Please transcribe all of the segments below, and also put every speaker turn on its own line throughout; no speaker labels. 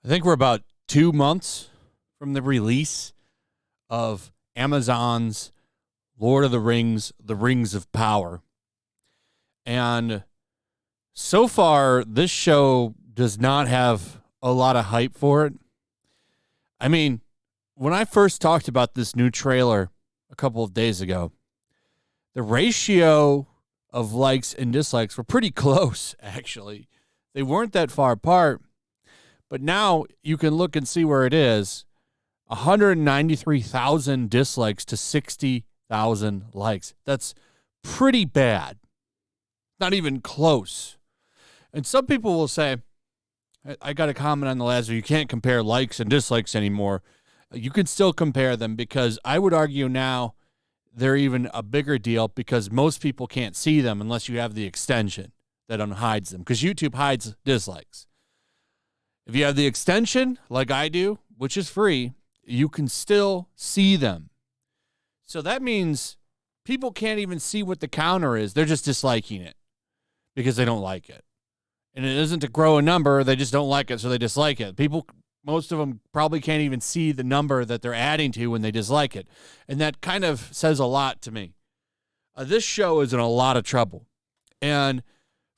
I think we're about 2 months from the release of Amazon's Lord of the Rings, The Rings of Power. And so far, this show does not have a lot of hype for it. I mean, when I first talked about this new trailer a couple of days ago, the ratio of likes and dislikes were pretty close, actually. They weren't that far apart. But now you can look and see where it is. 193,000 dislikes to 60,000 likes. That's pretty bad. Not even close. And some people will say, I got a comment on the last video, you can't compare likes and dislikes anymore. You can still compare them because I would argue now they're even a bigger deal because most people can't see them unless you have the extension that unhides them because YouTube hides dislikes. If you have the extension, like I do, which is free, you can still see them. So that means people can't even see what the counter is. They're just disliking it because they don't like it. And it isn't to grow a number. They just don't like it, so they dislike it. People, most of them probably can't even see the number that they're adding to when they dislike it. And that kind of says a lot to me. This show is in a lot of trouble. And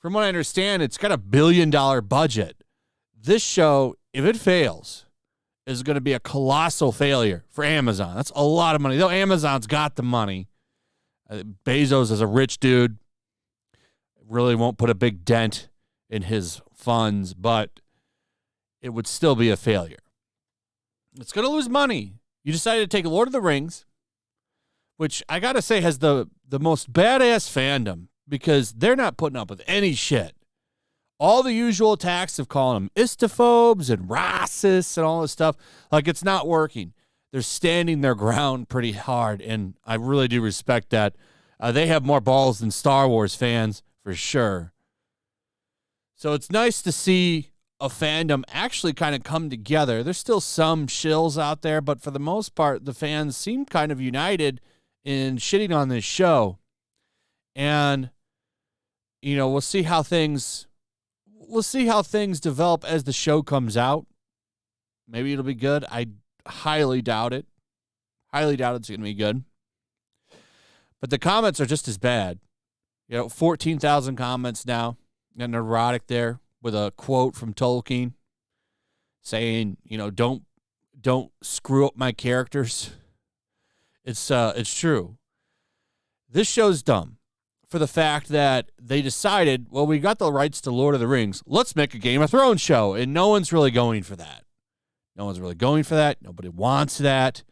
from what I understand, it's got $1 billion budget. This show, if it fails, is going to be a colossal failure for Amazon. That's a lot of money. Though Amazon's got the money. Bezos is a rich dude. Really won't put a big dent in his funds, but it would still be a failure. It's going to lose money. You decided to take Lord of the Rings, which I got to say has the most badass fandom because they're not putting up with any shit. All the usual attacks of calling them istophobes and racists and all this stuff, like it's not working. They're standing their ground pretty hard, and I really do respect that. They have more balls than Star Wars fans, for sure. So it's nice to see a fandom actually kind of come together. There's still some shills out there, but for the most part, the fans seem kind of united in shitting on this show. And, you know, we'll see how things develop as the show comes out. Maybe it'll be good. I highly doubt it. Highly doubt it's going to be good. But the comments are just as bad. 14,000 comments now. Got an erotic there with a quote from Tolkien saying, don't screw up my characters. It's true. This show's dumb. For the fact that they decided, well, we got the rights to Lord of the Rings. Let's make a Game of Thrones show. And no one's really going for that. Nobody wants that.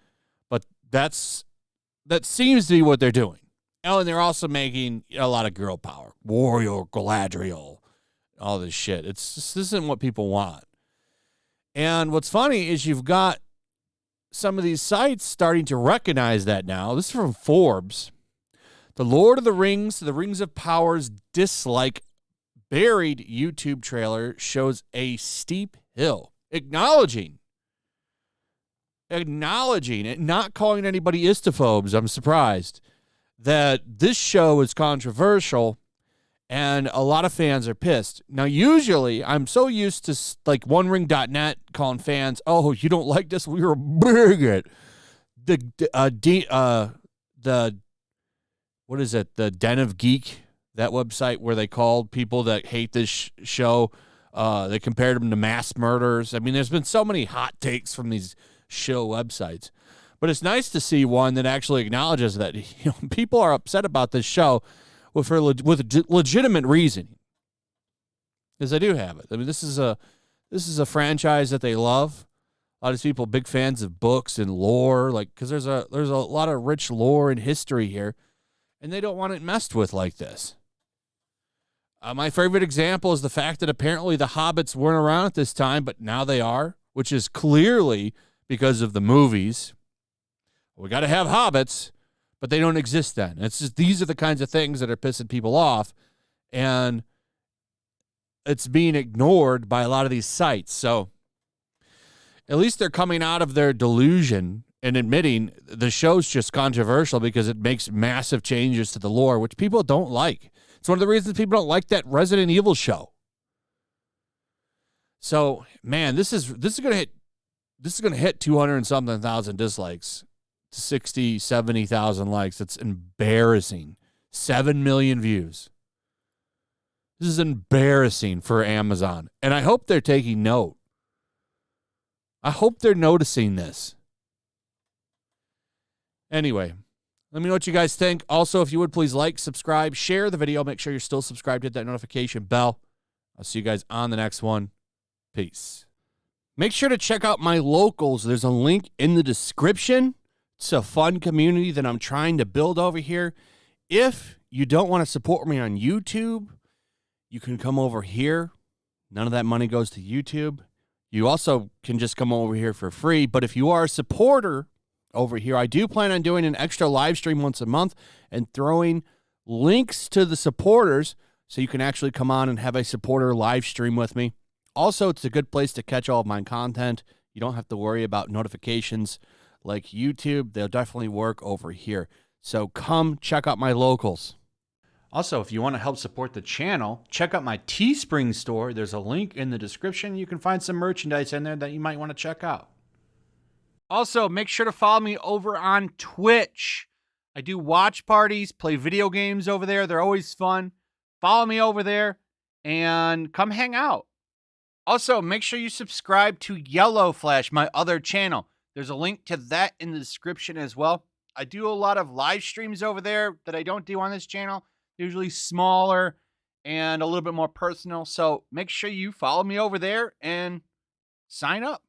But that seems to be what they're doing. Oh, and they're also making a lot of girl power. Warrior, Galadriel, all this shit. This isn't what people want. And what's funny is you've got some of these sites starting to recognize that now. This is from Forbes. The Lord of the Rings, The Rings of Power's dislike buried YouTube trailer shows a steep hill. Acknowledging it, not calling anybody istophobes. I'm surprised that this show is controversial and a lot of fans are pissed. Now, usually, I'm so used to like OneRing.net calling fans, oh, you don't like this? We're a bigot. What is it? The Den of Geek, that website where they called people that hate this show. They compared them to mass murderers. I mean, there's been so many hot takes from these show websites. But it's nice to see one that actually acknowledges that people are upset about this show with legitimate reasoning. Because they do have it. I mean, this is a franchise that they love. A lot of these people, big fans of books and lore, because there's a lot of rich lore and history here. And they don't want it messed with like this. My favorite example is the fact that apparently the hobbits weren't around at this time, but now they are, which is clearly because of the movies. We got to have hobbits, but they don't exist then. It's just these are the kinds of things that are pissing people off, and it's being ignored by a lot of these sites. So at least they're coming out of their delusion and admitting the show's just controversial because it makes massive changes to the lore, which people don't like. It's one of the reasons people don't like that Resident Evil show. So, man, this is gonna hit 200 and something thousand dislikes, 60, 70,000 likes. It's embarrassing. 7 million views. This is embarrassing for Amazon, and I hope they're taking note. I hope they're noticing this. Anyway, let me know what you guys think. Also, if you would please like, subscribe, share the video. Make sure you're still subscribed. Hit that notification bell. I'll see you guys on the next one. Peace. Make sure to check out my locals. There's a link in the description. It's a fun community that I'm trying to build over here. If you don't want to support me on YouTube, you can come over here. None of that money goes to YouTube. You also can just come over here for free. But if you are a supporter over here, I do plan on doing an extra live stream once a month and throwing links to the supporters so you can actually come on and have a supporter live stream with me. Also, it's a good place to catch all of my content. You don't have to worry about notifications like YouTube. They'll definitely work over here. So come check out my locals. Also, if you want to help support the channel, check out my Teespring store. There's a link in the description. You can find some merchandise in there that you might want to check out. Also, make sure to follow me over on Twitch. I do watch parties, play video games over there. They're always fun. Follow me over there and come hang out. Also, make sure you subscribe to YellowFlash, my other channel. There's a link to that in the description as well. I do a lot of live streams over there that I don't do on this channel. Usually smaller and a little bit more personal. So make sure you follow me over there and sign up.